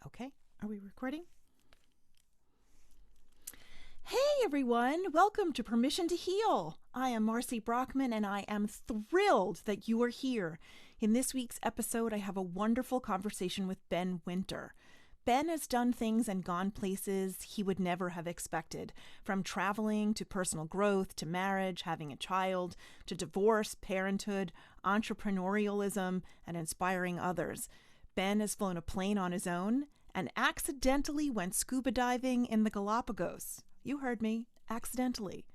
Okay, are we recording? Hey everyone, welcome to Permission to Heal. I am Marcy Brockman and I am thrilled that you are here. In this week's episode, I have a wonderful conversation with Ben Winter. Ben has done things and gone places he would never have expected, from traveling to personal growth to marriage, having a child, to divorce, parenthood, entrepreneurialism, and inspiring others. Ben has flown a plane on his own and accidentally went scuba diving in the Galapagos. You heard me, accidentally.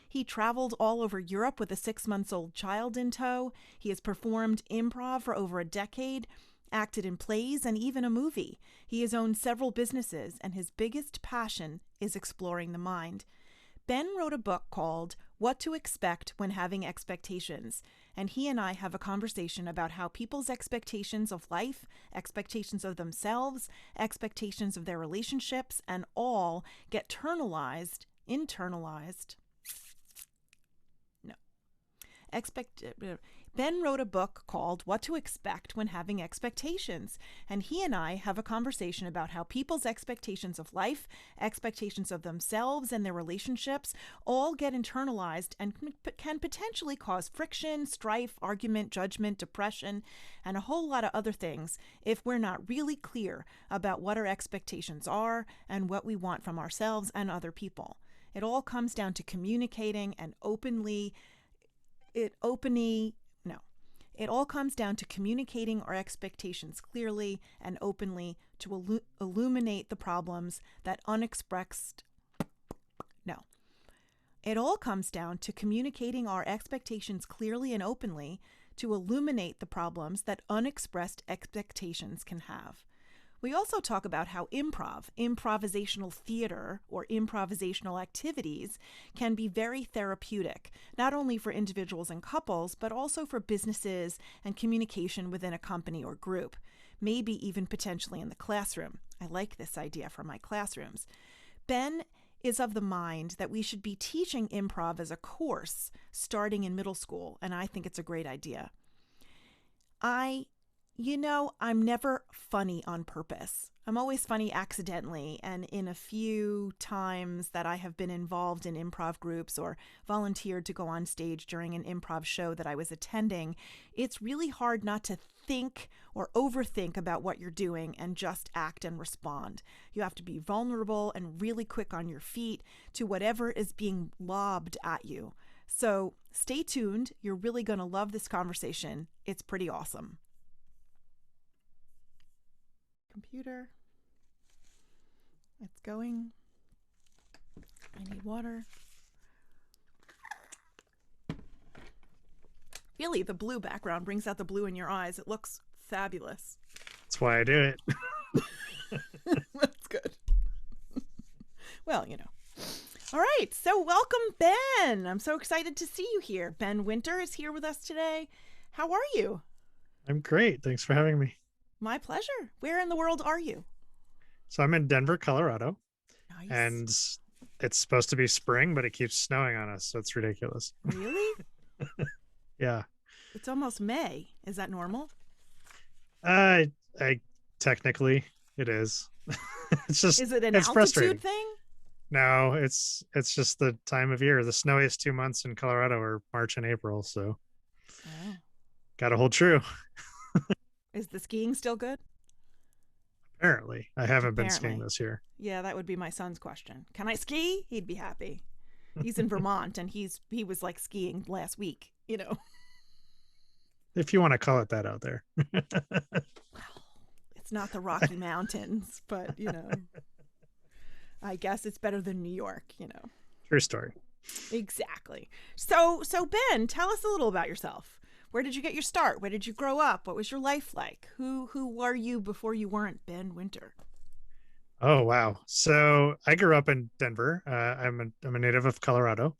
He traveled all over Europe with a 6-month-old child in tow. He has performed improv for over a decade, acted in plays, and even a movie. He has owned several businesses, and his biggest passion is exploring the mind. Ben wrote a book called What to Expect When Having Expectations, and he and I have a conversation about how people's expectations of life, expectations of themselves, expectations of their relationships, and all get internalized. No. Ben wrote a book called What to Expect When Having Expectations, and he and I have a conversation about how people's expectations of life, expectations of themselves and their relationships all get internalized and can potentially cause friction, strife, argument, judgment, depression, and a whole lot of other things if we're not really clear about what our expectations are and what we want from ourselves and other people. It all comes down to communicating and It all comes down to communicating our expectations clearly and openly to illuminate the problems that unexpressed. No. It all comes down to communicating our expectations clearly and openly to illuminate the problems that unexpressed expectations can have. We also talk about how improvisational theater, or improvisational activities can be very therapeutic, not only for individuals and couples, but also for businesses and communication within a company or group, maybe even potentially in the classroom. I like this idea for my classrooms. Ben is of the mind that we should be teaching improv as a course starting in middle school, and I think it's a great idea. I'm never funny on purpose. I'm always funny accidentally, and in a few times that I have been involved in improv groups or volunteered to go on stage during an improv show that I was attending, it's really hard not to think or overthink about what you're doing and just act and respond. You have to be vulnerable and really quick on your feet to whatever is being lobbed at you. So stay tuned. You're really going to love this conversation. It's pretty awesome. Computer. It's going. I need water. Really, the blue background brings out the blue in your eyes. It looks fabulous. That's why I do it. That's good. Well, All right, so welcome, Ben. I'm so excited to see you here. Ben Winter is here with us today. How are you? I'm great. Thanks for having me. My pleasure. Where in the world are you? So I'm in Denver, Colorado, Nice. and it's supposed to be spring, but it keeps snowing on us, so it's ridiculous. Really? Yeah. It's almost May. Is that normal? I technically it is. Is it an it's altitude frustrating. thing? No, it's just the time of year. The snowiest 2 months in Colorado are March and April, so Oh. gotta hold true. Is the skiing still good? Apparently, I haven't been Apparently. skiing this year. Yeah, that would be my son's question. Can I ski? He'd be happy. He's in Vermont and he was like skiing last week, If you want to call it that out there. Well, it's not the Rocky Mountains, but I guess it's better than New York, True story. Exactly. So Ben, tell us a little about yourself. Where did you get your start? Where did you grow up? What was your life like? Who were you before you weren't Ben Winter? Oh wow! So I grew up in Denver. I'm a native of Colorado,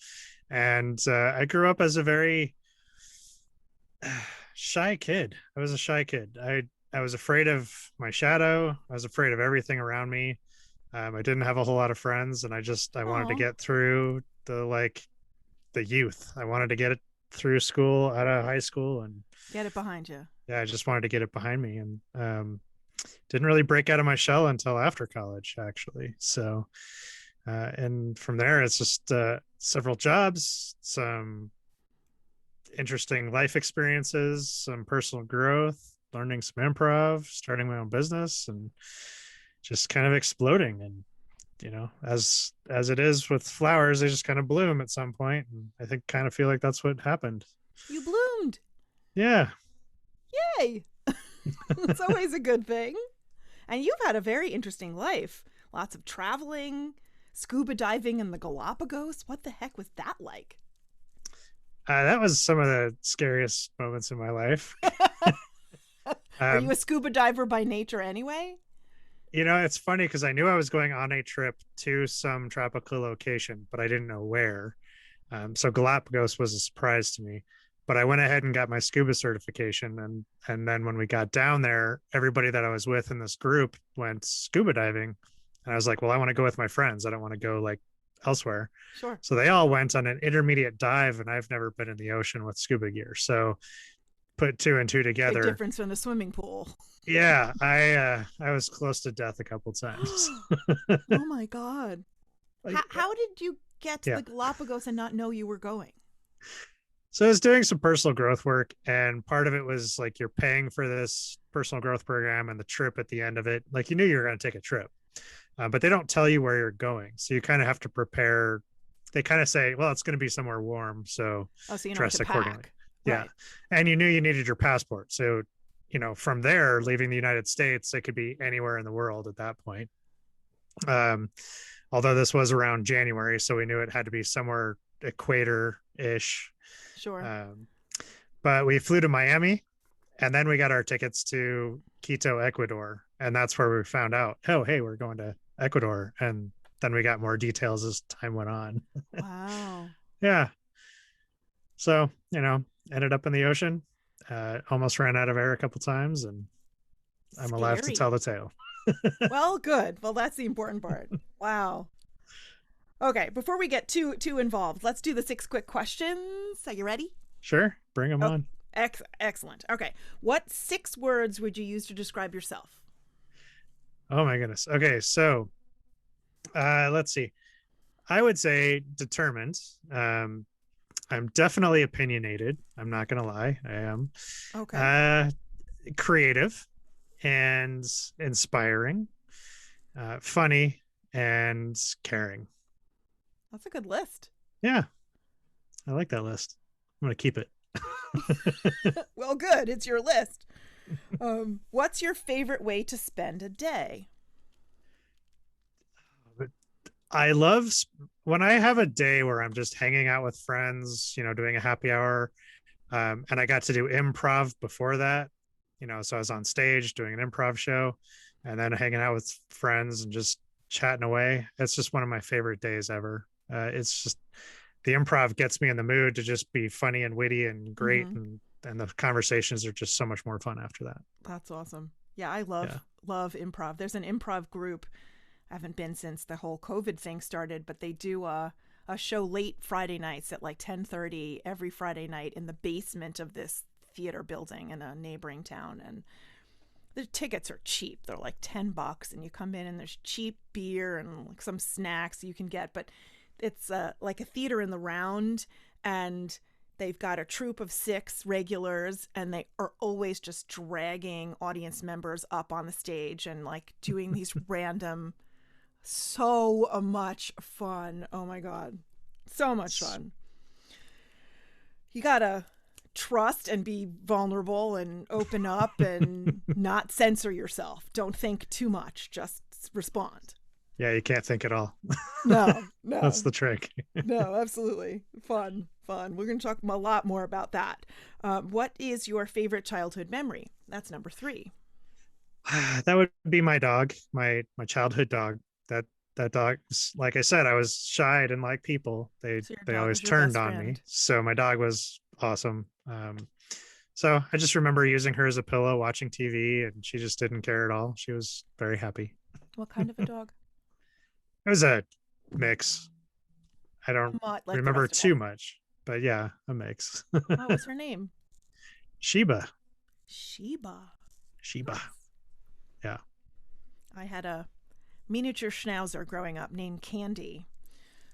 and I grew up as a very shy kid. I was a shy kid. I was afraid of my shadow. I was afraid of everything around me. I didn't have a whole lot of friends, and I wanted to Oh, get through the youth. I wanted to get it through school, out of high school, and get it behind you. yeah, I just wanted to get it behind me. And didn't really break out of my shell until after college, actually. So, and from there, it's just several jobs, some interesting life experiences, some personal growth, learning some improv, starting my own business, and just kind of exploding. And as it is with flowers, they just kind of bloom at some point, and I think kind of feel like that's what happened. You bloomed. Yeah. Yay. It's always a good thing. And you've had a very interesting life. Lots of traveling, scuba diving in the Galapagos. What the heck was that like? That was some of the scariest moments in my life. Are you a scuba diver by nature anyway? It's funny because I knew I was going on a trip to some tropical location, but I didn't know where. So Galapagos was a surprise to me. But I went ahead and got my scuba certification, and then when we got down there, everybody that I was with in this group went scuba diving, and I was like, well, I want to go with my friends. I don't want to go like elsewhere. Sure. So they all went on an intermediate dive, and I've never been in the ocean with scuba gear. So put two and two together. Big difference from the swimming pool. Yeah, I was close to death a couple times. Oh my God. How did you get to the Galapagos and not know you were going? So I was doing some personal growth work, and part of it was like you're paying for this personal growth program and the trip at the end of it. Like you knew you were going to take a trip, but they don't tell you where you're going. So you kind of have to prepare. They kind of say, well, it's going to be somewhere warm. So, you dress accordingly. Pack. Yeah. Right. And you knew you needed your passport. So, from there, leaving the United States, it could be anywhere in the world at that point. Although this was around January, so we knew it had to be somewhere equator-ish. Sure. But we flew to Miami, and then we got our tickets to Quito, Ecuador. And that's where we found out, oh, hey, we're going to Ecuador. And then we got more details as time went on. Wow. Yeah. So, ended up in the ocean, almost ran out of air a couple times, and I'm alive to tell the tale. Well, good. Well, that's the important part. Wow. Okay, before we get too involved, let's do the 6 quick questions. Are you ready? Sure. Bring them on. Excellent. Okay. What 6 words would you use to describe yourself? Oh, my goodness. Okay, so let's see. I would say determined. I'm definitely opinionated. I'm not going to lie. I am. Okay. Creative and inspiring, funny and caring. That's a good list. Yeah. I like that list. I'm going to keep it. Well, good. It's your list. What's your favorite way to spend a day? I love when I have a day where I'm just hanging out with friends, doing a happy hour. And I got to do improv before that, so I was on stage doing an improv show and then hanging out with friends and just chatting away. It's just one of my favorite days ever. It's just the improv gets me in the mood to just be funny and witty and great. Mm-hmm. And the conversations are just so much more fun after that. That's awesome. Yeah, I love improv. There's an improv group. I haven't been since the whole COVID thing started, but they do a show late Friday nights at like 10:30 every Friday night in the basement of this theater building in a neighboring town. And the tickets are cheap. They're like $10, and you come in and there's cheap beer and like some snacks you can get. But it's like a theater in the round, and they've got a troupe of 6 regulars, and they are always just dragging audience members up on the stage and like doing these random. So much fun. Oh my God. So much fun. You gotta trust and be vulnerable and open up and not censor yourself. Don't think too much. Just respond. Yeah, you can't think at all. No. That's the trick. No, absolutely. Fun. We're going to talk a lot more about that. What is your favorite childhood memory? That's number 3. That would be my dog, my childhood dog. That dog, like I said, I was shy, I didn't like people. They always turned on me. So my dog was awesome. So I just remember using her as a pillow, watching TV, and she just didn't care at all. She was very happy. What kind of a dog? It was a mix. I don't remember too much, but yeah, a mix. What was her name? Sheba. Sheba. Yeah. I had a miniature schnauzer growing up named Candy,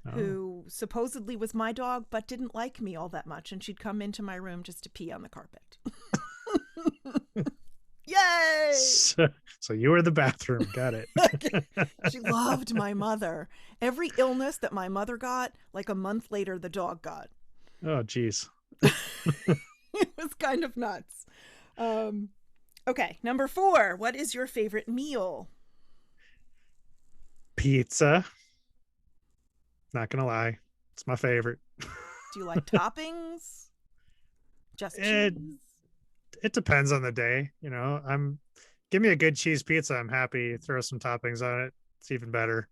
Oh. who supposedly was my dog but didn't like me all that much, and she'd come into my room just to pee on the carpet. Yay! So you were the bathroom. Got it. She loved my mother. Every illness that my mother got, like a month later, the dog got. Oh, geez. It was kind of nuts. Okay, number 4. What is your favorite meal? Pizza. Not gonna lie, it's my favorite. Do you like toppings? Just It cheese? it depends on the day. Give me a good cheese pizza. I'm happy. Throw some toppings on it. It's even better.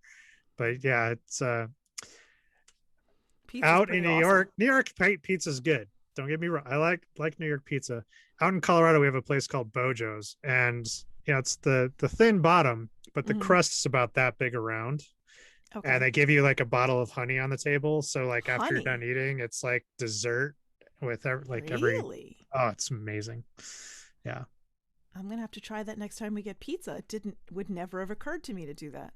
But yeah, it's Pizza's out pretty in New awesome. York. New York pizza is good. Don't get me wrong. I like New York pizza. Out in Colorado, we have a place called Bojo's, and it's the thin bottom, but the Mhm. crust is about that big around. Okay. And they give you like a bottle of honey on the table. So like after you're Honey? done eating, it's like dessert with every. Really? Oh, it's amazing. Yeah. I'm gonna have to try that next time we get pizza. Would never have occurred to me to do that.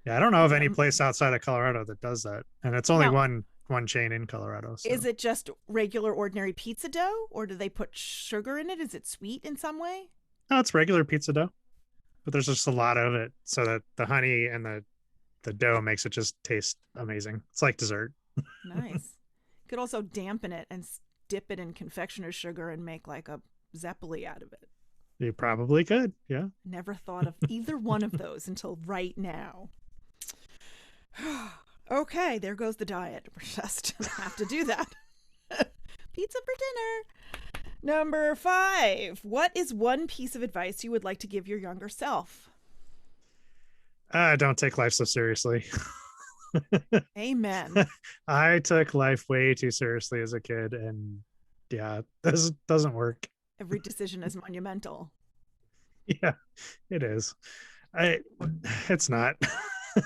Yeah, I don't know of any Um, place outside of Colorado that does that, and it's only Now, one chain in Colorado. So. is it just regular ordinary pizza dough, or do they put sugar in it? Is it sweet in some way? No, it's regular pizza dough, but there's just a lot of it, so that the honey and the dough makes it just taste amazing. It's like dessert. Nice. Could also dampen it and dip it in confectioner's sugar and make like a zeppoli out of it. You probably could, yeah. Never thought of either one of those until right now. Okay, there goes the diet. We're just gonna have to do that. Pizza for dinner. Number 5. What is one piece of advice you would like to give your younger self? Don't take life so seriously. Amen. I took life way too seriously as a kid, and yeah, this doesn't work. Every decision is monumental. Yeah, it is. It's not.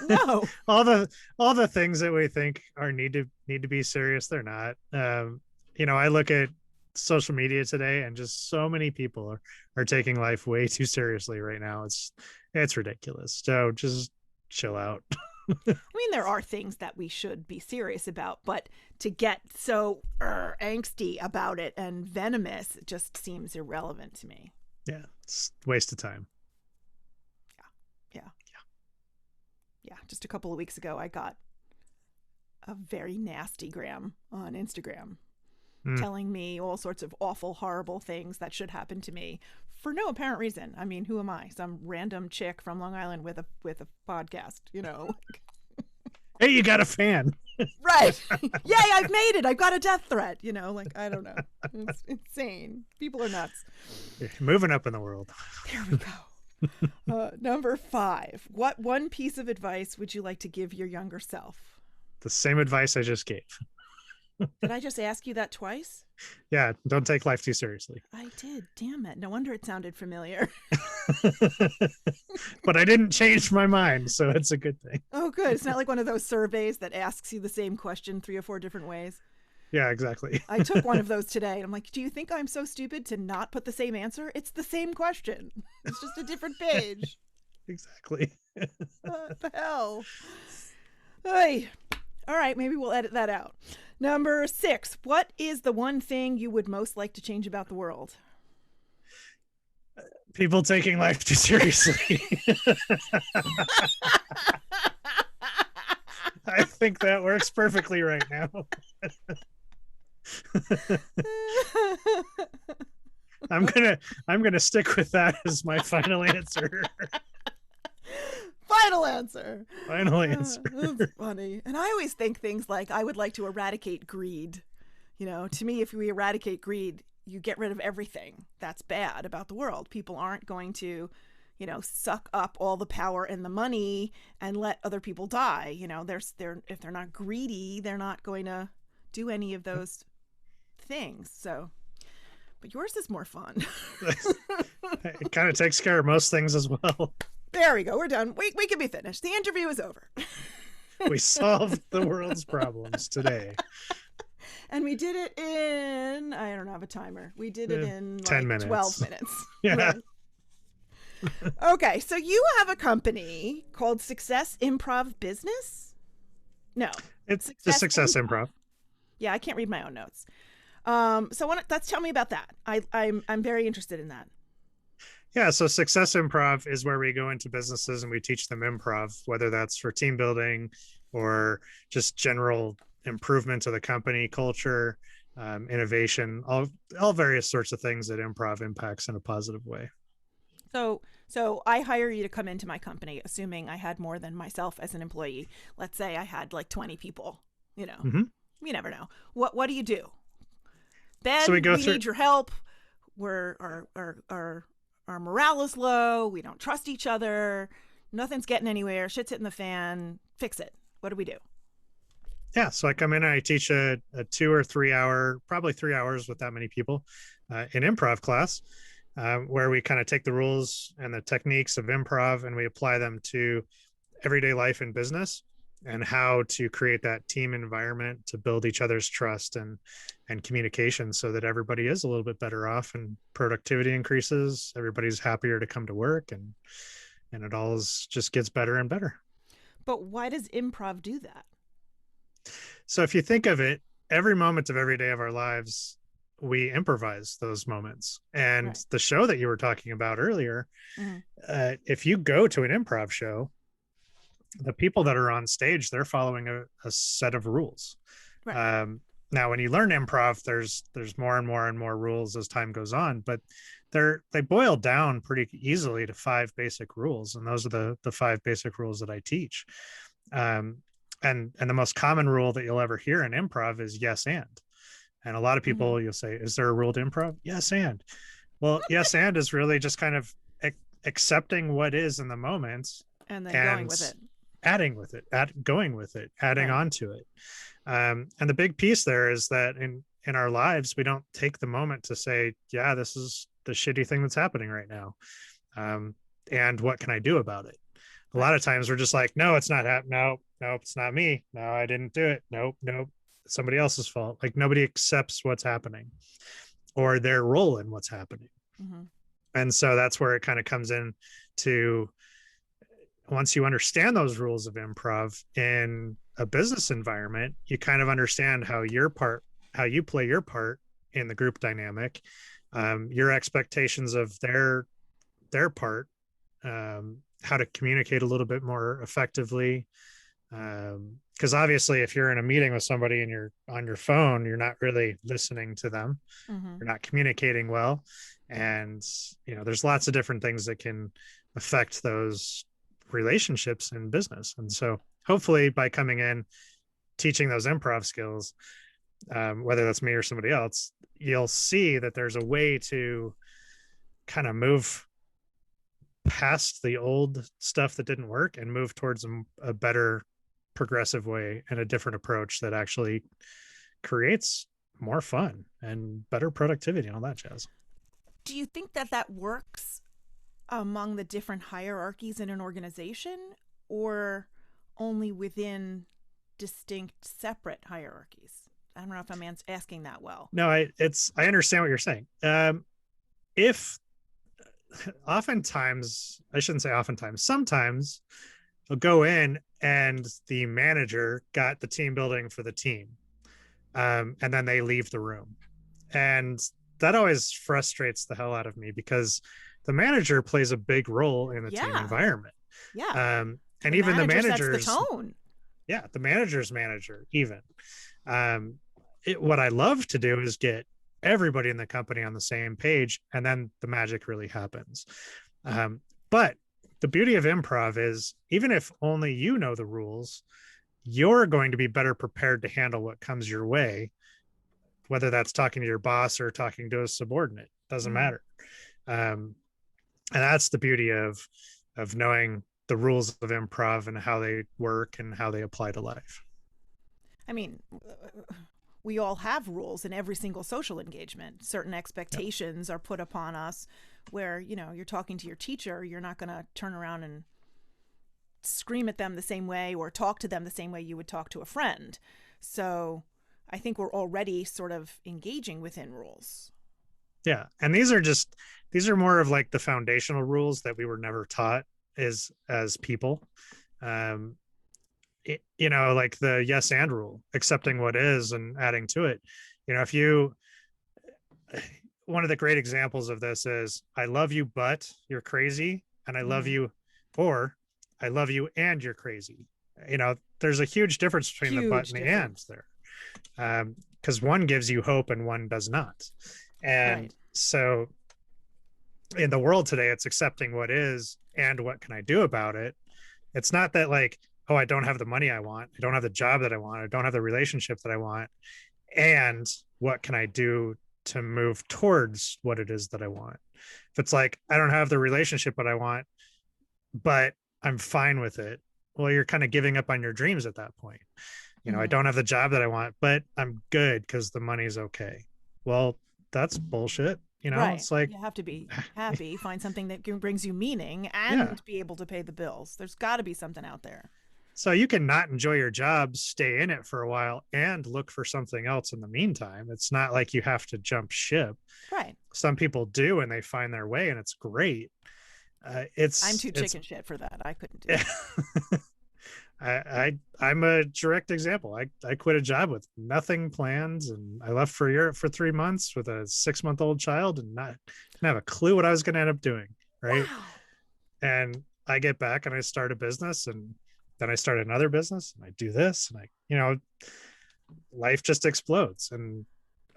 No. all the things that we think need to be serious, they're not. I look at social media today, and just so many people are taking life way too seriously right now. It's ridiculous. So just chill out. I mean, there are things that we should be serious about, but to get so angsty about it and venomous, it just seems irrelevant to me. Yeah, it's a waste of time. Yeah, just a couple of weeks ago, I got a very nasty gram on Instagram telling me all sorts of awful, horrible things that should happen to me for no apparent reason. I mean, who am I? Some random chick from Long Island with a podcast, Hey, you got a fan. Right. Yay, I've made it. I've got a death threat. I don't know. It's insane. People are nuts. You're moving up in the world. There we go. Number 5. What one piece of advice would you like to give your younger self? The same advice I just gave. Did I just ask you that twice? Yeah, don't take life too seriously. I did. Damn it. No wonder it sounded familiar. But I didn't change my mind, so it's a good thing. Oh, good. It's not like one of those surveys that asks you the same question 3 or 4 different ways. Yeah, exactly. I took one of those today, and I'm like, do you think I'm so stupid to not put the same answer? It's the same question. It's just a different page. Exactly. What the hell? Hey. All right, maybe we'll edit that out. Number 6. What is the one thing you would most like to change about the world? People taking life too seriously. I think that works perfectly right now. I'm gonna stick with that as my final answer. Final answer. Final answer. That's funny. And I always think things like, I would like to eradicate greed. To me, if we eradicate greed, you get rid of everything that's bad about the world. People aren't going to, suck up all the power and the money and let other people die. If they're not greedy, they're not going to do any of those things. So, but yours is more fun. It kind of takes care of most things as well. There we go. We're done. We can be finished. The interview is over. We solved the world's problems today. And we did it in, I don't have a timer. We did it in 10 minutes. 12 minutes. Yeah. Right. Okay, so you have a company called Success Improv Business? No, It's the Success Success Improv. Improv. Yeah, I can't read my own notes. So let's tell me about that. I'm very interested in that. Yeah, so Success Improv is where we go into businesses and we teach them improv, whether that's for team building or just general improvement of the company culture, innovation, all various sorts of things that improv impacts in a positive way. So I hire you to come into my company, assuming I had more than myself as an employee. Let's say I had like 20 people. You know, Mm-hmm. you never know. What do you do? So we Ben, go we through. need your help. We're our morale is low. We don't trust each other. Nothing's getting anywhere. Shit's hitting the fan. Fix it. What do we do? Yeah, so I come in and I teach a 2 or 3 hour, probably 3 hours with that many people, in improv class, where we kind of take the rules and the techniques of improv and we apply them to everyday life and business and how to create that team environment to build each other's trust and communication so that everybody is a little bit better off and productivity increases, everybody's happier to come to work, and it all just gets better and better. But why does improv do that? So if you think of it, every moment of every day of our lives, we improvise those moments. And Right. the show that you were talking about earlier, Mm-hmm. if you go to an improv show, the people that are on stage, they're following a set of rules. Right. Um, Now, when you learn improv, there's more and more and more rules as time goes on, but they boil down pretty easily to five basic rules, and those are the five basic rules that I teach. Um, and the most common rule that you'll ever hear in improv is yes and a lot of Mm-hmm. people, you'll say, is there a rule to improv? Yes and. Well, yes and is really just kind of accepting what is in the moment And then going and with it. adding with it, going with it, adding Right. on to it. And the big piece there is that in our lives, we don't take the moment to say, yeah, this is the shitty thing that's happening right now. Um, and what can I do about it? A Right. lot of times we're just like, no, it's not happening. No, nope, it's not me. No, I didn't do it. Nope, nope. Somebody else's fault. Like nobody accepts what's happening or their role in what's happening. Mm-hmm. And so that's where it kind of comes in to, once you understand those rules of improv in a business environment, you kind of understand how you play your part in the group dynamic, your expectations of their part, how to communicate a little bit more effectively. Because obviously, if you're in a meeting with somebody and you're on your phone, you're not really listening to them. Mm-hmm. You're not communicating well, and there's lots of different things that can affect those relationships in business. And so, hopefully, by coming in, teaching those improv skills, whether that's me or somebody else, you'll see that there's a way to kind of move past the old stuff that didn't work and move towards a better progressive way and a different approach that actually creates more fun and better productivity and all that jazz. Do you think that works among the different hierarchies in an organization or only within distinct separate hierarchies? I don't know if I'm asking that well. No, I understand what you're saying. If oftentimes, I shouldn't say oftentimes, sometimes they'll go in and the manager got the team building for the team, and then they leave the room, and that always frustrates the hell out of me because the manager plays a big role in the team Yeah. environment. Yeah. And The even the manager sets the managers, tone. yeah, the manager's manager even. What I love to do is get everybody in the company on the same page, and then the magic really happens. But the beauty of improv is, even if only you know the rules, you're going to be better prepared to handle what comes your way, whether that's talking to your boss or talking to a subordinate. Doesn't Mm-hmm. matter. And that's the beauty of knowing the rules of improv and how they work and how they apply to life. I mean, we all have rules in every single social engagement. Certain expectations are put upon us where, you're talking to your teacher, you're not going to turn around and scream at them the same way or talk to them the same way you would talk to a friend. So I think we're already sort of engaging within rules. Yeah. And these are more of like the foundational rules that we were never taught as people. Um, like the yes and rule, accepting what is and adding to it. If you, one of the great examples of this is I love you, but you're crazy. And I love Mm, you, or I love you and you're crazy. There's a huge difference between the but huge and the and difference. there. Because one gives you hope and one does not. Right. And so in the world today, it's accepting what is and what can I do about it. It's not that like, oh, I don't have the money I want, I don't have the job that I want, I don't have the relationship that I want, and what can I do to move towards what it is that I want. If it's like I don't have the relationship that I want, but I'm fine with it, well, you're kind of giving up on your dreams at that point. I Mm, don't have the job that I want, but I'm good because the money's okay. Well, that's bullshit. right. It's like, You have to be happy, find something that brings you meaning, yeah. and be able to pay the bills. There's got to be something out there. So you can not enjoy your job, stay in it for a while, and look for something else in the meantime. It's not like you have to jump ship. Right. Some people do, and they find their way, and it's great. I'm too It's chicken shit for that. I couldn't do it. I'm a direct example. I quit a job with nothing planned, and I left for Europe for 3 months with a 6-month-old child, and not didn't have a clue what I was going to end up doing. Right. Wow. And I get back and I start a business, and then I start another business, and I do this, and life just explodes. And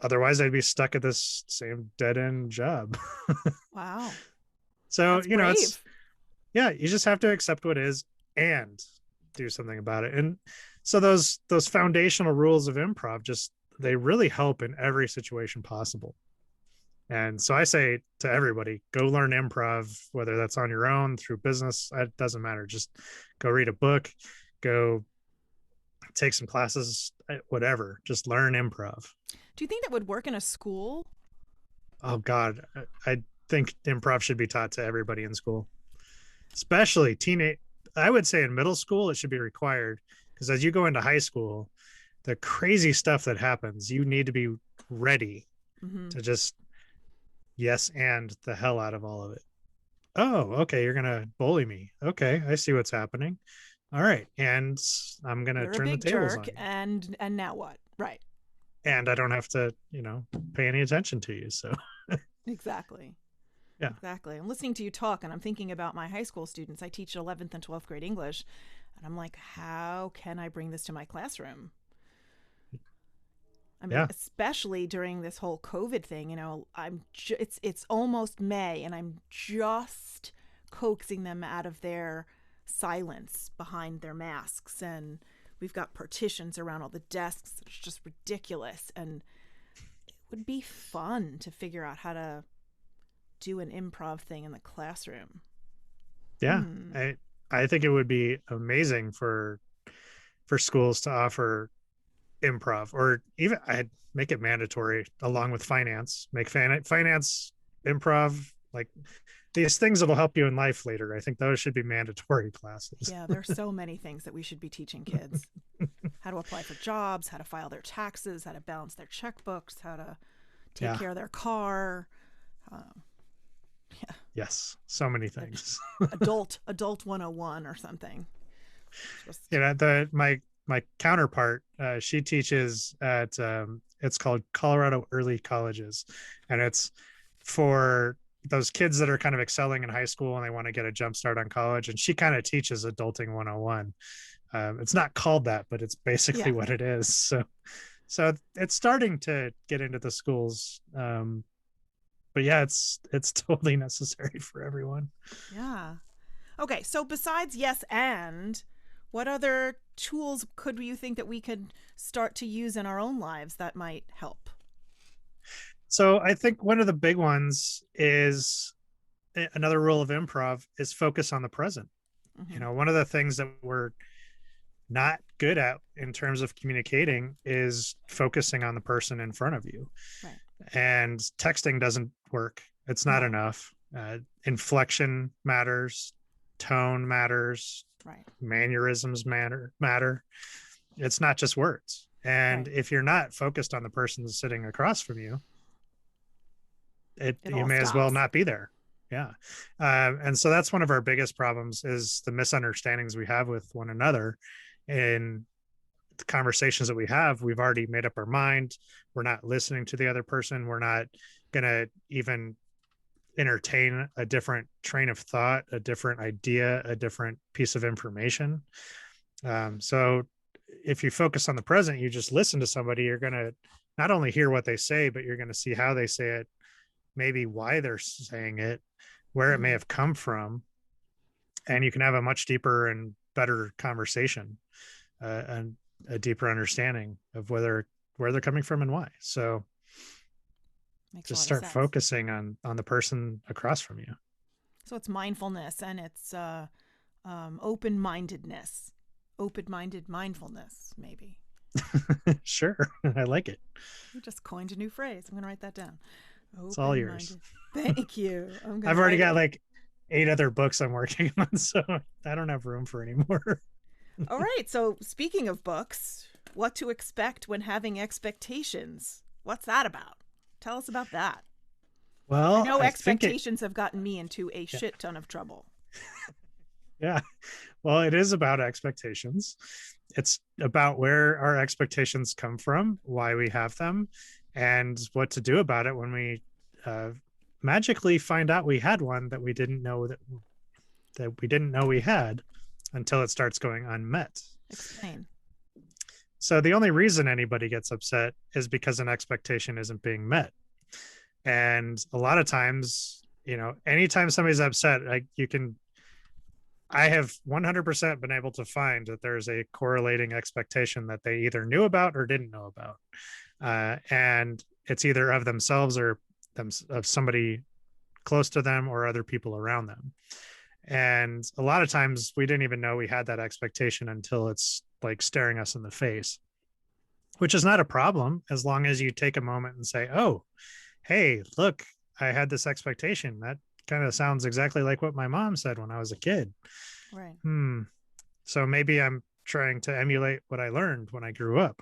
otherwise I'd be stuck at this same dead end job. Wow. So, That's it's, brave. yeah, you just have to accept what is and do something about it. And so those foundational rules of improv, just they really help in every situation possible. And so I say to everybody, go learn improv, whether that's on your own, through business, it doesn't matter. Just go read a book, go take some classes, whatever. Just learn improv. Do you think that would work in a school? Oh God, I think improv should be taught to everybody in school, especially teenage. I would say in middle school it should be required, because as you go into high school, the crazy stuff that happens, you need to be ready Mm-hmm. to just yes and the hell out of all of it. Oh, okay, you're gonna bully me. Okay, I see what's happening. All right, and I'm gonna You're a turn the big tables jerk, on you, and now what? Right. and I don't have to, pay any attention to you. So Exactly. yeah, Exactly. I'm listening to you talk and I'm thinking about my high school students. I teach 11th and 12th grade English, and I'm like, how can I bring this to my classroom? I mean, yeah, especially during this whole COVID thing, it's almost May and I'm just coaxing them out of their silence behind their masks, and we've got partitions around all the desks. It's just ridiculous, and it would be fun to figure out how to do an improv thing in the classroom. yeah. Hmm. I think it would be amazing for schools to offer improv, or even I'd make it mandatory along with finance. Make finance improv, like these things that'll help you in life later. I think those should be mandatory classes. Yeah, there's so many things that we should be teaching kids. How to apply for jobs, how to file their taxes, how to balance their checkbooks, how to take Yeah. care of their car. Um, yeah, Yes. So many things. adult 101 or something. Just My counterpart, she teaches at it's called Colorado Early Colleges, and it's for those kids that are kind of excelling in high school and they want to get a jump start on college. And she kind of teaches adulting 101. It's not called that, but it's basically yeah, what it is. So it's starting to get into the schools. But yeah, it's totally necessary for everyone. yeah. Okay, so besides yes and, what other tools could you think that we could start to use in our own lives that might help? So I think one of the big ones is, another rule of improv is focus on the present. Mm-hmm. One of the things that we're not good at in terms of communicating is focusing on the person in front of you. Right. And texting doesn't work. It's not No. enough. Inflection matters, tone matters, Right. mannerisms matter. It's not just words. And Right. if you're not focused on the person sitting across from you, It you all may as well stops. not be there. Yeah. And so that's one of our biggest problems is the misunderstandings we have with one another. In the conversations that we have, we've already made up our mind. We're not listening to the other person. We're not going to even entertain a different train of thought, a different idea, a different piece of information. So if you focus on the present, you just listen to somebody, you're going to not only hear what they say, but you're going to see how they say it, maybe why they're saying it, where it may have come from, and you can have a much deeper and better conversation, and a deeper understanding of where they're coming from and why. So Makes a just lot of start sense. focusing on the person across from you. So it's mindfulness and it's open-mindedness, open-minded mindfulness, maybe. Sure. I like it. You just coined a new phrase. I'm going to write that down. It's all yours. Open-minded. Thank you. I'm going I've to already write got it. like 8 other books I'm working on, so I don't have room for any more. All right. So speaking of books, what to expect when having expectations. What's that about? Tell us about that. I Well, know I think it, expectations have gotten me into a yeah, shit ton of trouble. yeah. Well, it is about expectations. It's about where our expectations come from, why we have them, and what to do about it when we uh, magically find out we had one that we didn't know that we didn't know we had until it starts going unmet. Explain. So the only reason anybody gets upset is because an expectation isn't being met. And a lot of times, anytime somebody's upset, like I have 100% been able to find that there's a correlating expectation that they either knew about or didn't know about. And it's either of themselves or of somebody close to them or other people around them. And a lot of times we didn't even know we had that expectation until it's like staring us in the face, which is not a problem as long as you take a moment and say, oh, hey, look, I had this expectation. That kind of sounds exactly like what my mom said when I was a kid. Right. So maybe I'm trying to emulate what I learned when I grew up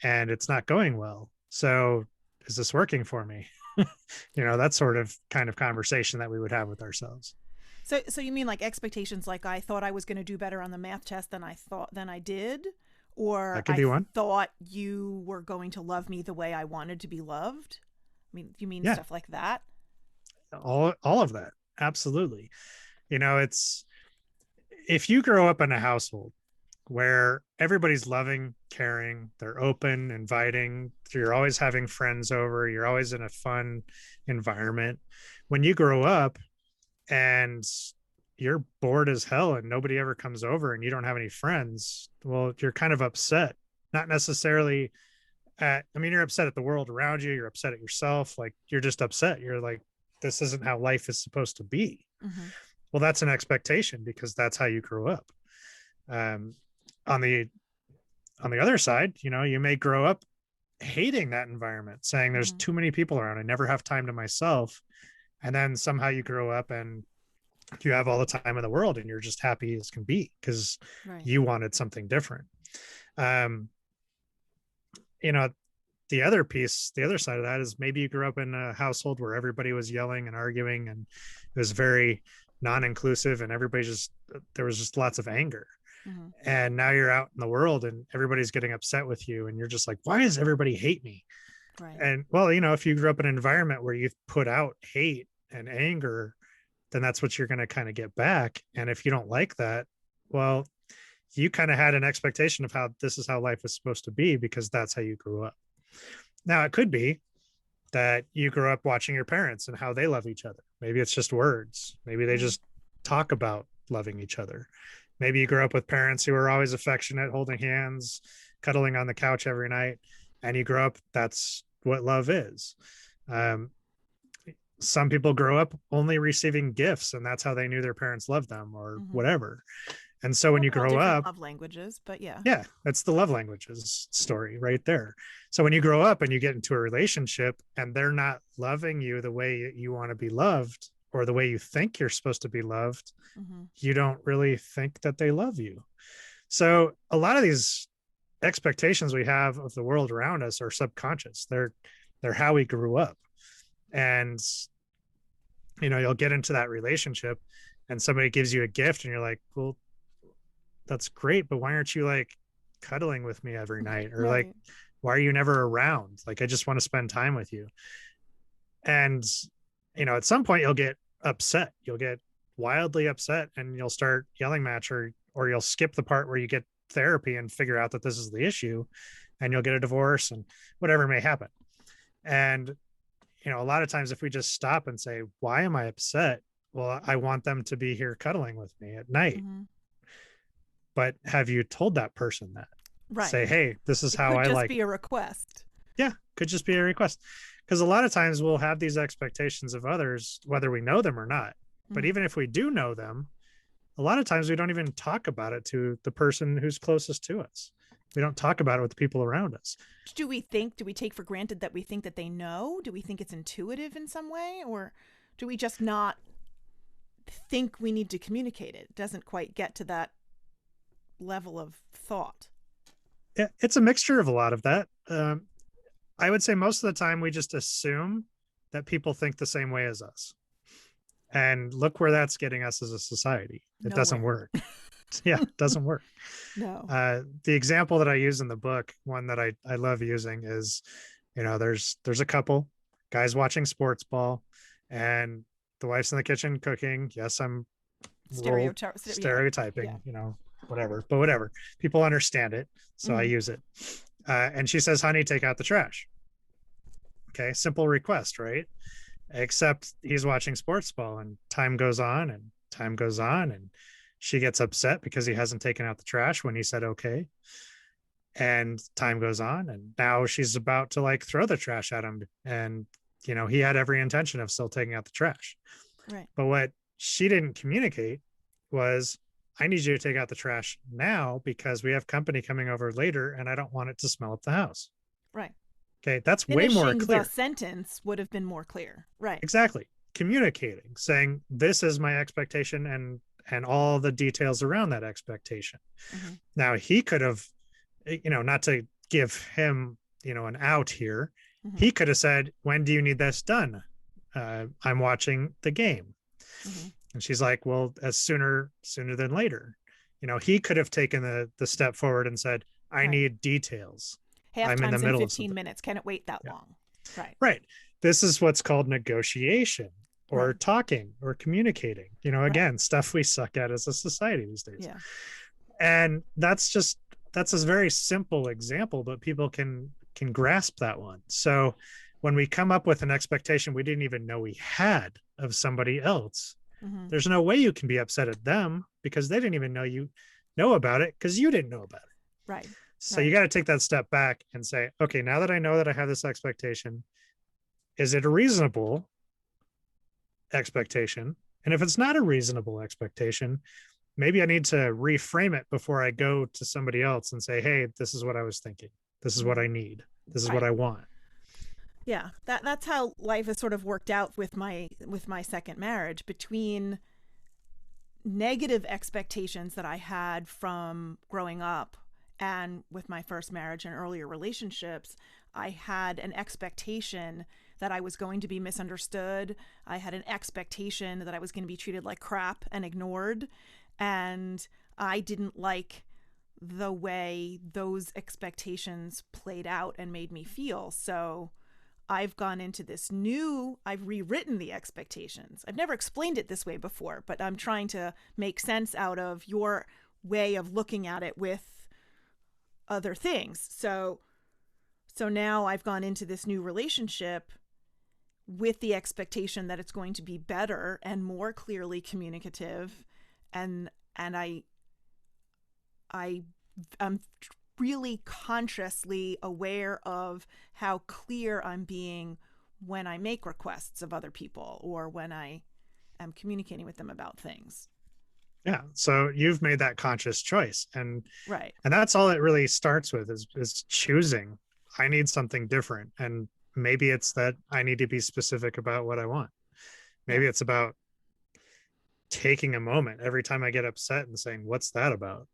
and it's not going well. So is this working for me? That sort of kind of conversation that we would have with ourselves. So you mean like expectations? Like I thought I was going to do better on the math test than I did, or That could I be one. thought you were going to love me the way I wanted to be loved. I mean, you mean Yeah, stuff like that? all of that. Absolutely. It's if you grow up in a household where everybody's loving, caring, they're open, inviting, you're always having friends over, you're always in a fun environment. When you grow up and you're bored as hell and nobody ever comes over and you don't have any friends, well, you're kind of upset. Not necessarily you're upset at the world around you, you're upset at yourself, like you're just upset. You're like, this isn't how life is supposed to be. Mm-hmm. Well, that's an expectation because that's how you grew up. Um, on the other side, you may grow up hating that environment, saying there's Mm-hmm. too many people around. I never have time to myself. And then somehow you grow up and you have all the time in the world and you're just happy as can be because Right. you wanted something different. Um, you know, the other piece, the other side of that is maybe you grew up in a household where everybody was yelling and arguing and it was very non-inclusive and there was just lots of anger. Mm-hmm. And now you're out in the world and everybody's getting upset with you and you're just like, why does everybody hate me? Right. And well, if you grew up in an environment where you put out hate and anger, then that's what you're going to kind of get back. And if you don't like that, well, you kind of had an expectation of how this is how life is supposed to be because that's how you grew up. Now it could be that you grew up watching your parents and how they love each other. Maybe it's just words. Maybe they Mm-hmm. just talk about loving each other. Maybe you grew up with parents who were always affectionate, holding hands, cuddling on the couch every night, and you grow up, that's what love is. Um, some people grow up only receiving gifts, and that's how they knew their parents loved them or Mm-hmm. whatever. And so when Well, you they're all grow different up, love languages, but yeah. yeah, that's the love languages story right there. So when you grow up and you get into a relationship and they're not loving you the way you want to be loved or the way you think you're supposed to be loved, Mm-hmm. you don't really think that they love you. So a lot of these expectations we have of the world around us are subconscious. They're how we grew up. And you'll get into that relationship and somebody gives you a gift and you're like, well, that's great, but why aren't you like cuddling with me every night? Or like, Right. why are you never around? Like, I just want to spend time with you. And at some point you'll get upset, you'll get wildly upset, and you'll start yelling match, or you'll skip the part where you get therapy and figure out that this is the issue, and you'll get a divorce and whatever may happen. And a lot of times if we just stop and say, why am I upset? Well, I want them to be here cuddling with me at night. Mm-hmm. But have you told that person that? Right. Say, hey, this is It how could I just like be it. a request. Yeah, could just be a request. Because a lot of times we'll have these expectations of others, whether we know them or not. But Mm-hmm. even if we do know them, a lot of times we don't even talk about it to the person who's closest to us. We don't talk about it with the people around us. Do we take for granted that we think that they know? Do we think it's intuitive in some way? Or do we just not think we need to communicate it? It doesn't quite get to that level of thought. It's a mixture of a lot of that. I would say most of the time we just assume that people think the same way as us. And look where that's getting us as a society. It doesn't work. Yeah, it doesn't work. No. The example that I use in the book, one that I love using is, there's a couple, guys watching sports ball, and the wife's in the kitchen cooking. Yes, I'm stereotyping, Yeah. whatever, but whatever. People understand it, so I use it. And she says, honey, take out the trash. Okay, simple request, right? Except he's watching sports ball and time goes on and time goes on, and she gets upset because he hasn't taken out the trash when he said okay. And time goes on, and now she's about to like throw the trash at him, and he had every intention of still taking out the trash. Right. But what she didn't communicate was, I need you to take out the trash now because we have company coming over later and I don't want it to smell up the house. Right. Okay, that's way more Finishing clear. the sentence would have been more clear. Right. Exactly. Communicating, saying this is my expectation, and all the details around that expectation. Mm-hmm. Now he could have, not to give him, an out here, Mm-hmm. he could have said, when do you need this done? I'm watching the game. Mm-hmm. And she's like, well, as sooner than later. He could have taken the step forward and said, I need details. I'm in the middle of 15 minutes. Can it wait that long? Right. Right. This is what's called negotiation or talking or communicating. Again, stuff we suck at as a society these days. Yeah. And that's a very simple example, but people can grasp that one. So when we come up with an expectation we didn't even know we had of somebody else, there's no way you can be upset at them because they didn't even know about it because you didn't know about it. Right. So you got to take that step back and say, okay, now that I know that I have this expectation, is it a reasonable expectation? And if it's not a reasonable expectation, maybe I need to reframe it before I go to somebody else and say, hey, this is what I was thinking. This is what I need. This is what I want. Yeah, that's how life has sort of worked out with my second marriage. Between negative expectations that I had from growing up and with my first marriage and earlier relationships, I had an expectation that I was going to be misunderstood. I had an expectation that I was going to be treated like crap and ignored. And I didn't like the way those expectations played out and made me feel. So I've gone into this I've rewritten the expectations. I've never explained it this way before, but I'm trying to make sense out of your way of looking at it with other things. So now I've gone into this new relationship with the expectation that it's going to be better and more clearly communicative, and I'm really consciously aware of how clear I'm being when I make requests of other people or when I am communicating with them about things. Yeah. So you've made that conscious choice, and right. And that's all it really starts with is choosing. I need something different. And maybe it's that I need to be specific about what I want. Maybe it's about taking a moment every time I get upset and saying, what's that about?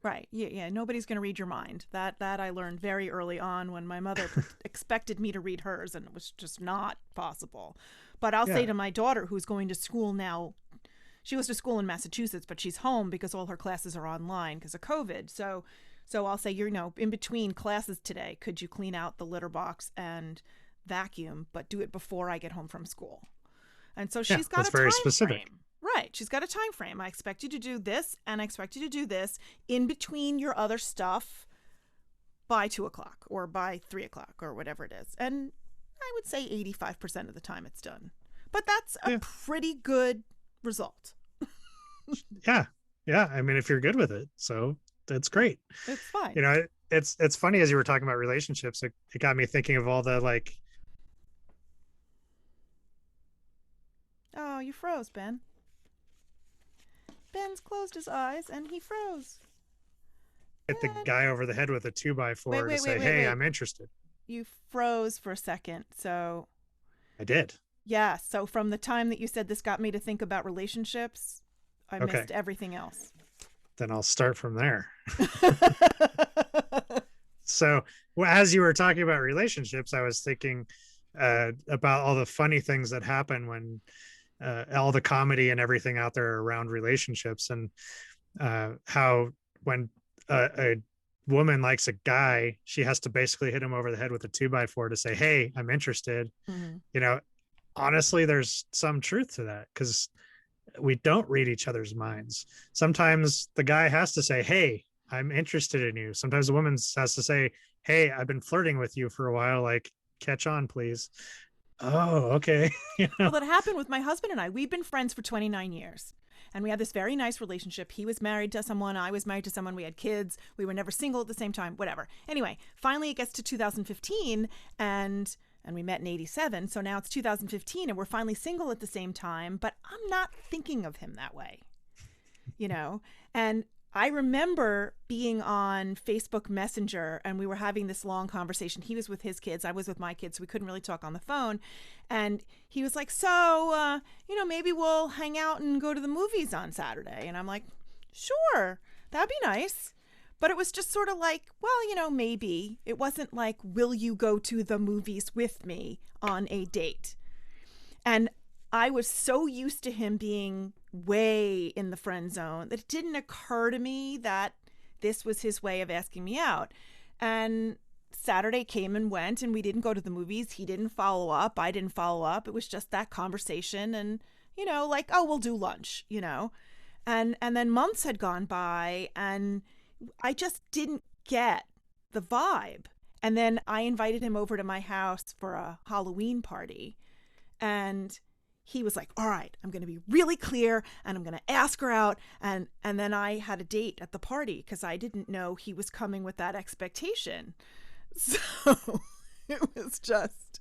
Right. Yeah, yeah. Nobody's going to read your mind. That I learned very early on when my mother expected me to read hers, and it was just not possible. But I'll say Yeah. to my daughter, who's going to school now, she goes to school in Massachusetts, but she's home because all her classes are online because of COVID. So I'll say, in between classes today, could you clean out the litter box and vacuum, but do it before I get home from school? And so Yeah. she's got That's a very time specific. frame. Right. She's got a time frame. I expect you to do this, and I expect you to do this in between your other stuff by 2 o'clock or by 3 o'clock or whatever it is. And I would say 85% of the time it's done. But that's a Yeah. pretty good result. Yeah. Yeah. I mean, if you're good with it, so that's great. It's fine. You know, it's funny as you were talking about relationships, it got me thinking of all the like. Oh, you froze, Ben. Ben's closed his eyes and he froze. Hit the guy over the head with a 2x4 to say, "Hey, I'm interested." You froze for a second. So I did. yeah. So from the time that you said this got me to think about relationships, I missed everything else. Then I'll start from there. So as you were talking about relationships, I was thinking about all the funny things that happen when all the comedy and everything out there around relationships, and how when a woman likes a guy, she has to basically hit him over the head with a 2x4 to say, "Hey, I'm interested." Mm-hmm. You know, honestly, there's some truth to that because we don't read each other's minds. Sometimes the guy has to say, "Hey, I'm interested in you." Sometimes the woman has to say, "Hey, I've been flirting with you for a while. Like, catch on, please." Oh, okay. Well, that happened with my husband and I. We've been friends for 29 years. And we had this very nice relationship. He was married to someone. I was married to someone. We had kids. We were never single at the same time, whatever. Anyway, finally it gets to 2015 and we met in 87. So now it's 2015 and we're finally single at the same time. But I'm not thinking of him that way, And I remember being on Facebook Messenger and we were having this long conversation. He was with his kids. I was with my kids. So we couldn't really talk on the phone. And he was like, so, maybe we'll hang out and go to the movies on Saturday. And I'm like, sure, that'd be nice. But it was just sort of like, well, maybe. It wasn't like, will you go to the movies with me on a date? And I was so used to him being way in the friend zone that it didn't occur to me that this was his way of asking me out. And Saturday came and went and we didn't go to the movies. He didn't follow up. I didn't follow up. It was just that conversation and, like, oh, we'll do lunch, And then months had gone by and I just didn't get the vibe. And then I invited him over to my house for a Halloween party. And he was like, all right, I'm going to be really clear and I'm going to ask her out. And then I had a date at the party because I didn't know he was coming with that expectation. So it was just,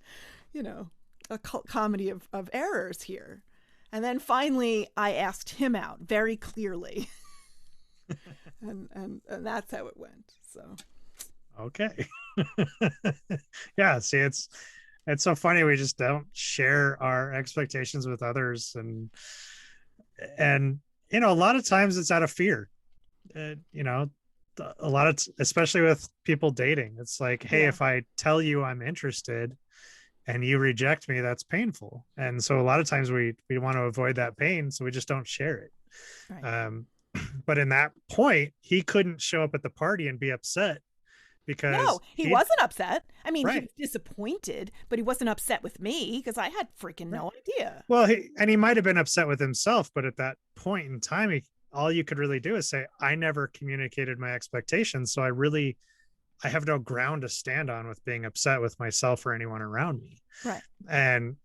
a comedy of errors here. And then finally I asked him out very clearly. and that's how it went. So. Okay. Yeah. See, it's so funny. We just don't share our expectations with others. And a lot of times it's out of fear, a lot of, especially with people dating, it's like, hey, if I tell you I'm interested and you reject me, that's painful. And so a lot of times we want to avoid that pain. So we just don't share it. Right. But in that point, he couldn't show up at the party and be upset. Because no, he wasn't upset. I mean, right. He was disappointed, but he wasn't upset with me because I had freaking no idea. Well, he might have been upset with himself, but at that point in time, all you could really do is say, I never communicated my expectations. So I have no ground to stand on with being upset with myself or anyone around me. Right. And,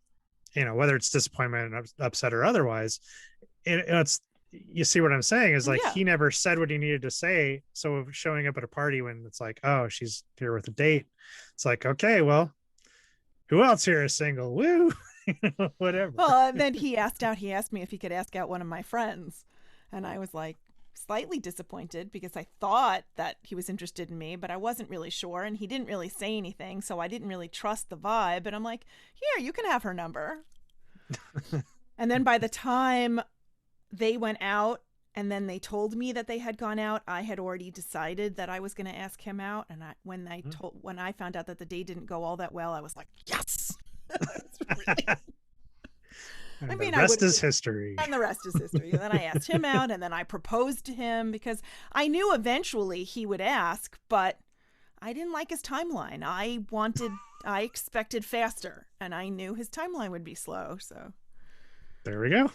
whether it's disappointment, upset or otherwise, it's, you see what I'm saying is like, he never said what he needed to say. So showing up at a party when it's like, oh, she's here with a date. It's like, okay, well, who else here is single? Woo, whatever. Well, and then he asked me if he could ask out one of my friends. And I was like slightly disappointed because I thought that he was interested in me, but I wasn't really sure. And he didn't really say anything. So I didn't really trust the vibe. And I'm like, here, you can have her number. And then by the time they went out And then they told me that they had gone out. I had already decided that I was going to ask him out. And when I found out that the day didn't go all that well, I was like, yes. And the rest is history. And the rest is history. And then I asked him out, and then I proposed to him because I knew eventually he would ask, but I didn't like his timeline. I expected faster, and I knew his timeline would be slow. So there we go.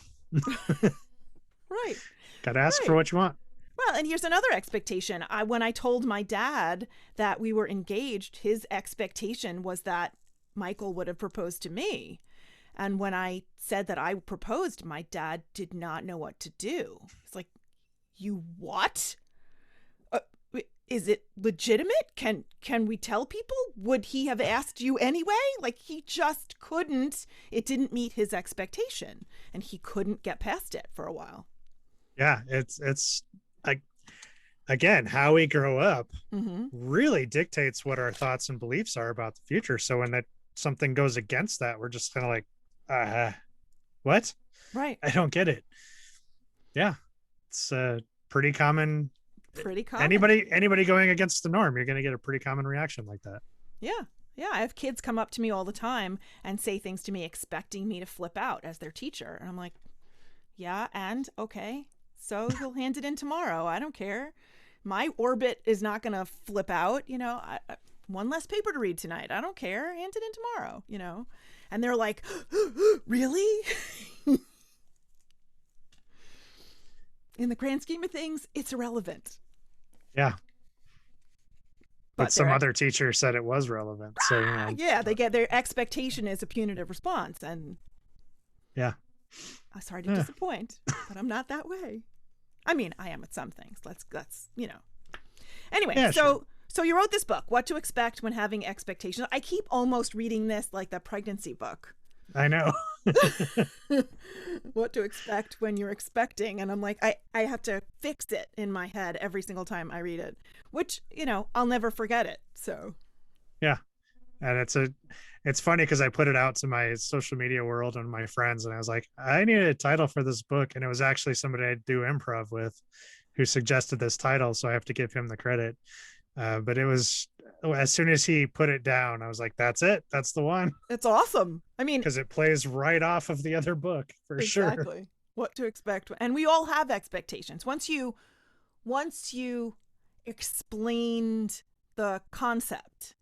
Right. Got to ask for what you want. Well, and here's another expectation. When I told my dad that we were engaged, his expectation was that Michael would have proposed to me. And when I said that I proposed, my dad did not know what to do. He's like, "You what? Is it legitimate? Can we tell people? Would he have asked you anyway?" Like, he just couldn't. It didn't meet his expectation, and he couldn't get past it for a while. Yeah, it's like, again, how we grow up really dictates what our thoughts and beliefs are about the future. So when something goes against that, we're just kind of like, what? Right. I don't get it. Yeah. It's pretty common. Anybody going against the norm, you're going to get a pretty common reaction like that. Yeah. Yeah. I have kids come up to me all the time and say things to me expecting me to flip out as their teacher. And I'm like, yeah, and okay. So you'll hand it in tomorrow. I don't care. My orbit is not going to flip out. One less paper to read tonight. I don't care. Hand it in tomorrow, And they're like, really? In the grand scheme of things, it's irrelevant. Yeah. But some other teacher said it was relevant. So, yeah, they get their expectation is a punitive response. And yeah. I'm sorry to disappoint, but I'm not that way. I mean, I am with some things. Let's Anyway, yeah, so you wrote this book, What to Expect When Having Expectations. I keep almost reading this like the pregnancy book. I know. What to expect when you're expecting. And I'm like, I have to fix it in my head every single time I read it, which, I'll never forget it. So. Yeah. And it's funny because I put it out to my social media world and my friends, and I was like, I need a title for this book. And it was actually somebody I do improv with who suggested this title. So I have to give him the credit. But it was, as soon as he put it down, I was like, that's it. That's the one. It's awesome. I mean, because it plays right off of the other book for sure. Exactly. What to expect. And we all have expectations. Once you explained the concept,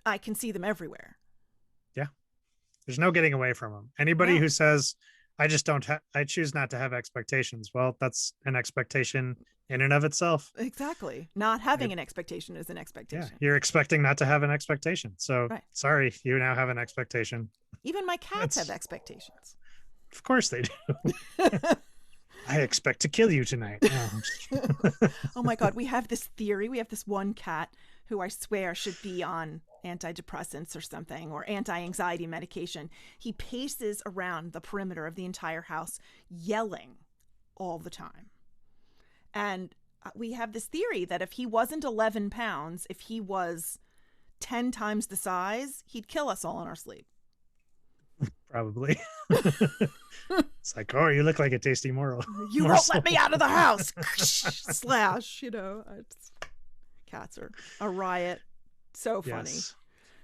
I can see them everywhere. Yeah. There's no getting away from them. Anybody who says, I choose not to have expectations. Well, that's an expectation in and of itself. Exactly. Not having an expectation is an expectation. Yeah, you're expecting not to have an expectation. So sorry, you now have an expectation. Even my cats have expectations. Of course they do. I expect to kill you tonight. Oh my God. We have this theory. We have this one cat who I swear should be on antidepressants or something, or anti-anxiety medication. He paces around the perimeter of the entire house yelling all the time. And we have this theory that if he wasn't 11 pounds, if he was 10 times the size, he'd kill us all in our sleep. Probably. It's like, oh, you look like a tasty moral. You won't let me out of the house. Slash, cats are a riot. So funny. Yes.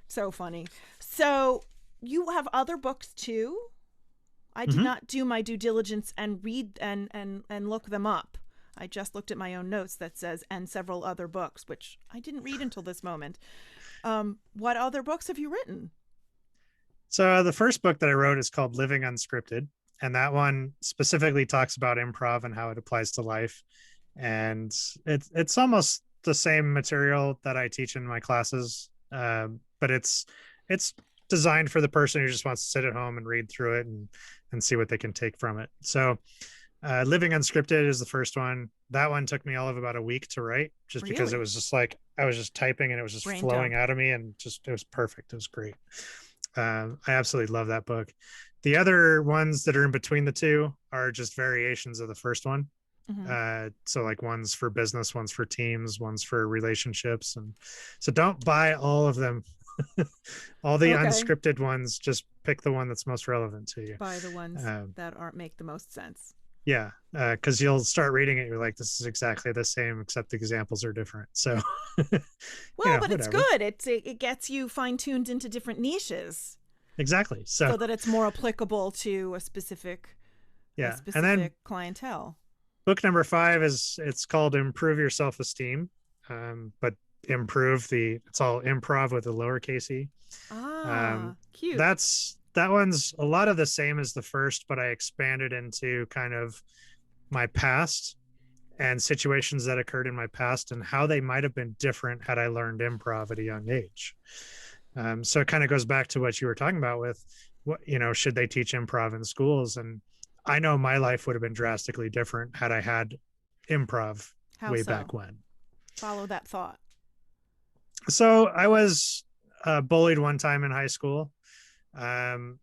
So funny. So you have other books too? I did not do my due diligence and read and look them up. I just looked at my own notes that says, and several other books, which I didn't read until this moment. What other books have you written? So the first book that I wrote is called Living Unscripted. And that one specifically talks about improv and how it applies to life. And it's almost the same material that I teach in my classes. But it's designed for the person who just wants to sit at home and read through it and see what they can take from it. So Living Unscripted is the first one. That one took me all of about a week to write, just because it was just like, I was just typing and it was just flowing out of me, and it was perfect. It was great. I absolutely love that book. The other ones that are in between the two are just variations of the first one. So like one's for business, one's for teams, one's for relationships. And so don't buy all of them. All the unscripted ones, just pick the one that's most relevant to you. Buy the ones that make the most sense. Yeah, because you'll start reading it, you're like, this is exactly the same, except the examples are different. So, Well, but it's whatever. good. It gets you fine tuned into different niches Exactly. So, so that it's more applicable to a yeah. And then specific clientele. book number 5 it's called Improve Your Self Esteem, but it's all improv with a lowercase e. Ah, Um, cute. that one's a lot of the same as the first, but I expanded into kind of my past and situations that occurred in my past and how they might have been different had I learned improv at a young age. So it kind of goes back to what you were talking about with what, should they teach improv in schools? And I know my life would have been drastically different had I had improv How way so? back when. Follow that thought. So I was bullied one time in high school, um,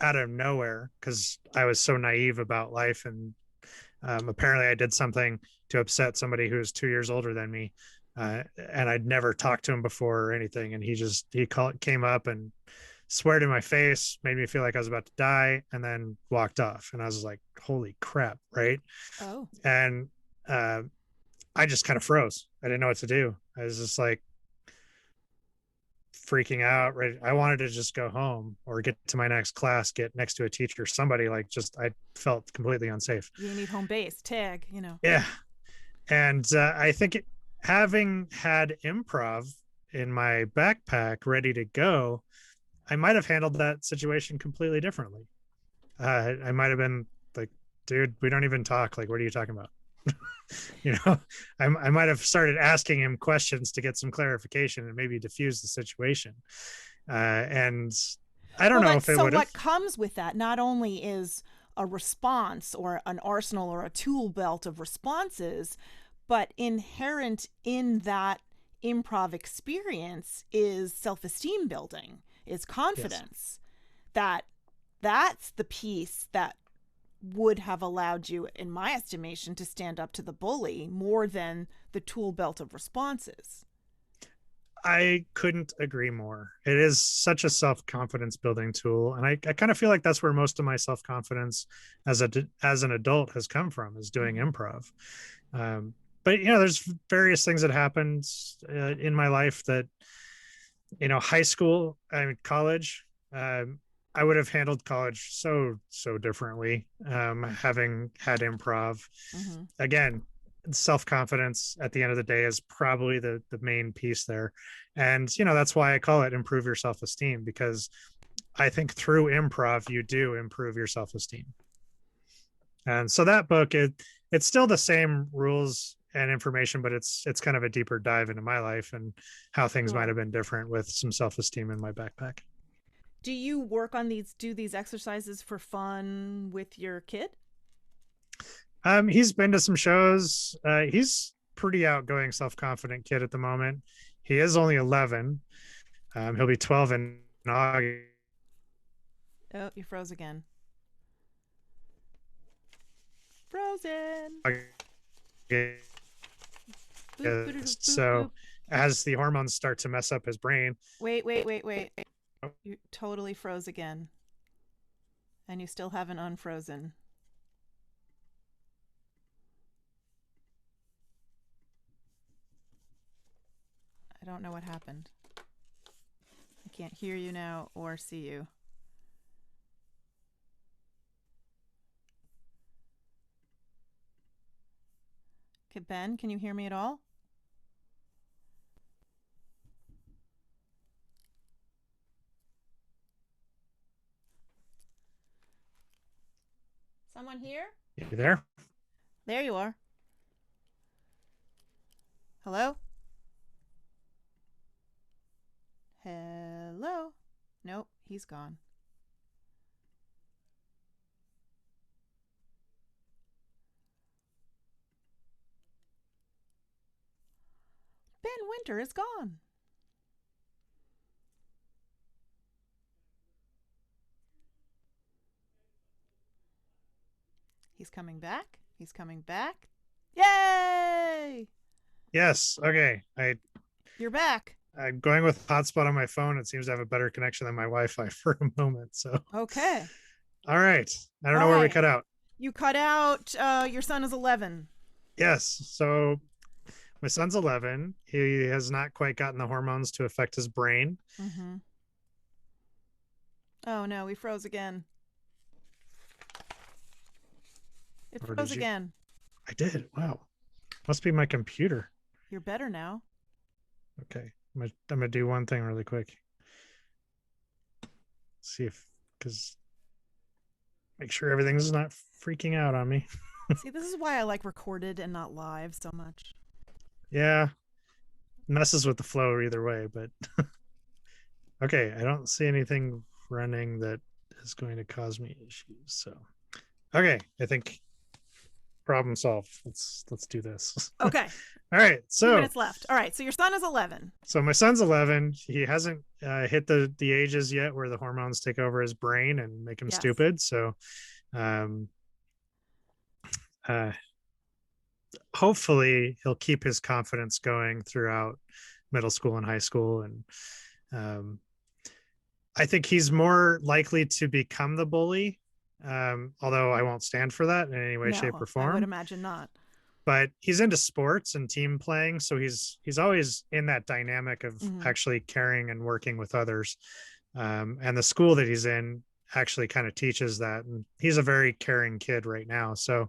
out of nowhere, because I was so naive about life. And apparently I did something to upset somebody who was 2 years older than me. And I'd never talked to him before or anything. And came up and swear to my face, made me feel like I was about to die, and then walked off. And I was like, holy crap. Right. Oh. And uh, I just kind of froze. I didn't know what to do. I was just like freaking out. Right. I wanted to just go home or get to my next class, get next to a teacher, somebody, like, just, I felt completely unsafe. You need home base, tag, Yeah. And I think having had improv in my backpack ready to go, I might have handled that situation completely differently. I might have been like, dude, we don't even talk. Like, what are you talking about? you know, I might have started asking him questions to get some clarification and maybe diffuse the situation. And I don't Well, know but if it so would have. what comes with that not only is a response or an arsenal or a tool belt of responses, but inherent in that improv experience is self-esteem building, is Yes. confidence. That that's the piece that would have allowed you, in my estimation, to stand up to the bully more than the tool belt of responses. I couldn't agree more. It is such a self confidence building tool, and I kind of feel like that's where most of my self confidence as an adult has come from, is doing Mm-hmm. improv. Um, but there's various things that happened in my life that, high school, I mean, college. I would have handled college so differently, having had improv. Mm-hmm. Again, self confidence at the end of the day is probably the main piece there. And that's why I call it Improve Your Self Esteem, because I think through improv you do improve your self esteem. And so that book, it's still the same rules and information, but it's kind of a deeper dive into my life and how things might Cool. have been different with some self esteem in my backpack. Do do these exercises for fun with your kid? He's been to some shows. He's pretty outgoing, self confident kid at the moment. He is only 11. He'll be 12 in August. Oh, you froze again. Frozen. Boop, boop, boop, boop, boop. So as the hormones start to mess up his brain. Wait, wait, wait, wait. You totally froze again. And you still haven't unfrozen. I don't know what happened. I can't hear you now or see you. Okay, Ben, can you hear me at all? Someone here? You there? There you are. Hello? Hello? Nope, he's gone. Ben Winter is gone. He's coming back. He's coming back. Yay! Yes. Okay. You're back. I'm going with hotspot on my phone. It seems to have a better connection than my Wi-Fi for a moment. So, Okay. all right. I don't All know where we right. cut out. You cut out your son is 11. Yes. So my son's 11. He has not quite gotten the hormones to affect his brain. Mm-hmm. Oh no, we froze again. It Or froze did you? again. I did. Wow. Must be my computer. You're better now. Okay. I'm gonna do one thing really quick. See if, because make sure everything's not freaking out on me. See, this is why I like recorded and not live so much. Yeah. Messes with the flow either way, but okay. I don't see anything running that is going to cause me issues. So, okay. I think problem solved. Let's do this. Okay. All right. 2 minutes left. All right. So your son is 11. So my son's 11. He hasn't hit the ages yet where the hormones take over his brain and make him Yes. stupid. So, um, hopefully he'll keep his confidence going throughout middle school and high school. And I think he's more likely to become the bully. Although I won't stand for that in any way, No, shape, or I form. would imagine not. But he's into sports and team playing, so he's always in that dynamic of actually caring and working with others. And the school that he's in actually kind of teaches that, and he's a very caring kid right now. So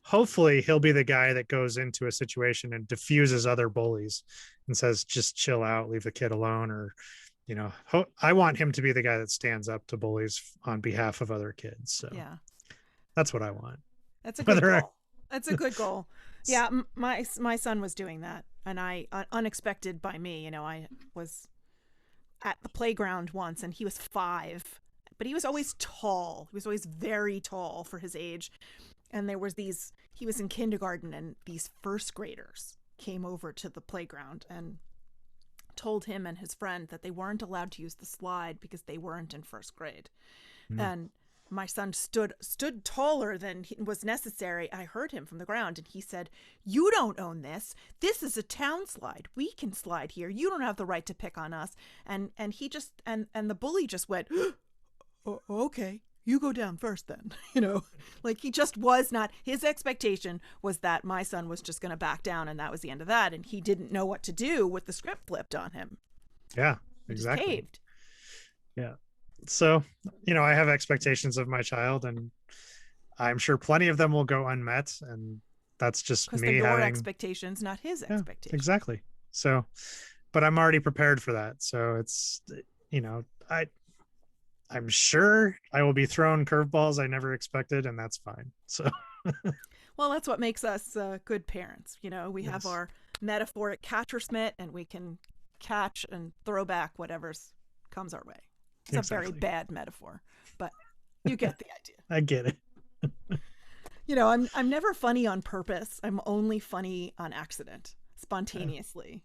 hopefully he'll be the guy that goes into a situation and diffuses other bullies and says, just chill out, leave the kid alone. Or, you know, I want him to be the guy that stands up to bullies on behalf of other kids. So yeah, that's what I want. that's a good goal. That's a good goal. Yeah, my son was doing that, and unexpected by me. You know, I was at the playground once, and he was 5, but he was always tall. He was always very tall for his age. And there was he was in kindergarten, and these first graders came over to the playground and told him and his friend that they weren't allowed to use the slide because they weren't in first grade. And my son stood taller than was necessary. I heard him from the ground, and he said, "You don't own this. This is a town slide. We can slide here. You don't have the right to pick on us." And he just and the bully just went, "Oh, okay. You go down first then." You know, like he just was not, his expectation was that my son was just going to back down, and that was the end of that. And he didn't know what to do with the script flipped on him. Yeah, exactly. He just caved. Yeah. So, you know, I have expectations of my child, and I'm sure plenty of them will go unmet. And that's just me your having expectations, not his expectations. Exactly. So, but I'm already prepared for that. So it's, you know, I'm sure I will be thrown curveballs I never expected, and that's fine. So, well, that's what makes us good parents. You know, we have our metaphoric catcher's mitt, and we can catch and throw back whatever's comes our way. It's a very bad metaphor, but you get the idea. I get it. You know, I'm never funny on purpose. I'm only funny on accident, spontaneously.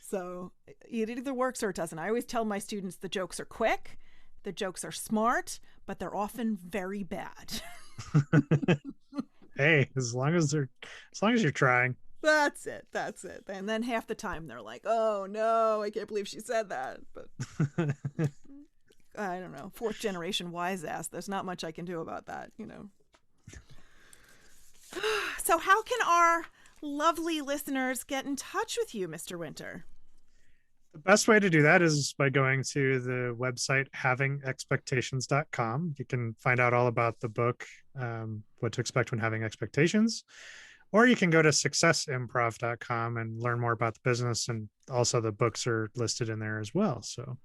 So it either works or it doesn't. I always tell my students the jokes are quick. The jokes are smart, but they're often very bad. Hey, as long as you're trying. That's it. And then half the time they're like, "Oh no, I can't believe she said that." But I don't know. 4th generation wise ass. There's not much I can do about that, you know. So how can our lovely listeners get in touch with you, Mr. Winter? The best way to do that is by going to the website havingexpectations.com. You can find out all about the book, What to Expect When Having Expectations. Or you can go to successimprov.com and learn more about the business. And also the books are listed in there as well. So,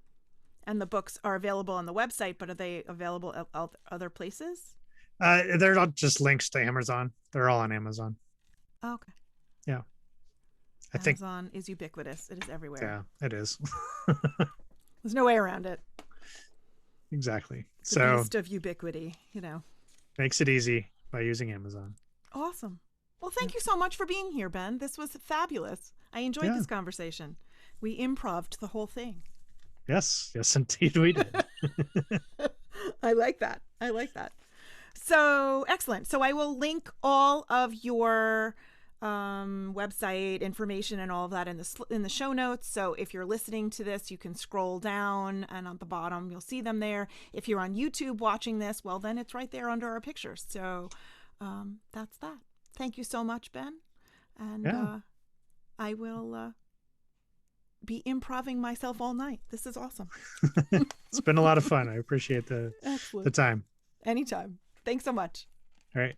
and the books are available on the website, but are they available at other places? They're all just links to Amazon. They're all on Amazon. Oh, okay. Yeah. Amazon is ubiquitous. It is everywhere. Yeah, it is. There's no way around it. Exactly. The beast of ubiquity, you know. Makes it easy by using Amazon. Awesome. Well, thank you so much for being here, Ben. This was fabulous. I enjoyed this conversation. We improv'd the whole thing. Yes, indeed we did. I like that. So, excellent. So I will link all of your website information and all of that in the show notes. So if you're listening to this, you can scroll down, and on the bottom you'll see them there. If you're on YouTube watching this, well, then it's right there under our pictures. So that's that. Thank you so much, Ben. And Yeah. I will be improving myself all night. This is awesome. It's been a lot of fun. I appreciate the Excellent. time. Anytime. Thanks so much. All right.